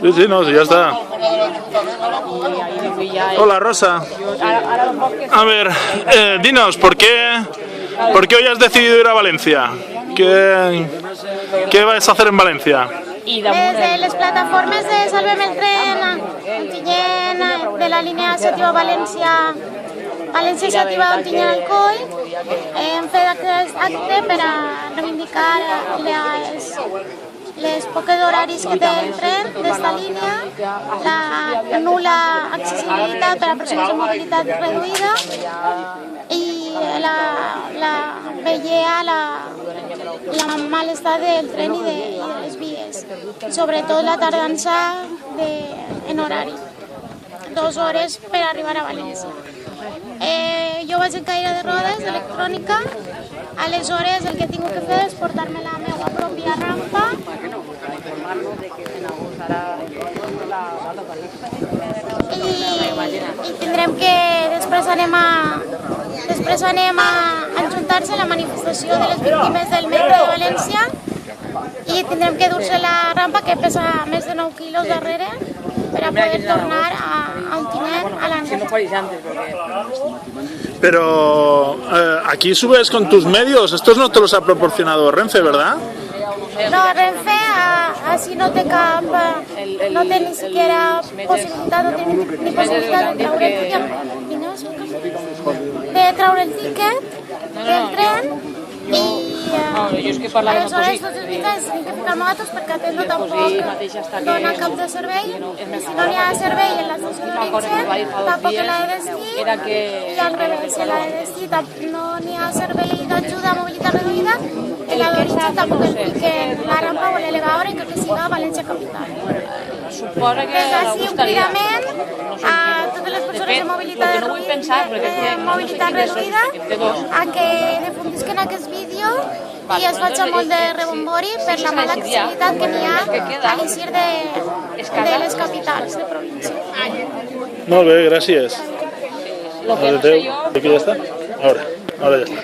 Sí, sí, no, sí, ya está. Hola, Rosa. A ver, dinos, ¿por qué hoy has decidido ir a Valencia? ¿Qué vas a hacer en Valencia? Desde les plataformes de Salvem el Tren, Ontinyent, de la línia Iniciativa València Iniciativa d'Ontinyent-Alcoi, hem fet aquest acte per a reivindicar les poques horaris que té el tren d'esta línia, la nul·la accessibilitat per a persones amb mobilitat reduïda i la mal estat del tren i de les vies, sobretot la tardança en horari, 2 hores per arribar a València. Jo vaig en cadira de rodes electrònica, aleshores el que he tingut que fer és portar-me la meva pròpia rampa i tindrem que després anem a ajuntar-se a la manifestació de les víctimes del metro de València i tindrem que dur-se la rampa que pesa més de 9 quilos darrere para poder tornar a Ontinyent a la noche. Pero aquí subes con tus medios, estos no te los ha proporcionado Renfe, ¿verdad? No, Renfe así no te cap, no té ni siquiera possibilitat, no té ni possibilitat de treure el tiquet del tren i aleshores tots els mitjans tenim que ficar nosaltres perquè Atendo tampoc dona cap de servei i si no n'hi ha servei en l'estació d'origen tampoc en la de destí i al revés, si en la de destí no n'hi ha servei d'ajuda a mobilitat reduïda en la d'origen tampoc el fiquen la rampa o l'elevador en que siga a València capital. Des d'ací un cridament a totes les persones amb mobilitat reduïda a que difundisquen aquest vídeo i es faig molt de rebombori per la mala accessibilitat que n'hi ha a l'eixir de les capitals de província. Molt bé, gràcies. Adéu. ¿Aquí ya está? Ahora ya está.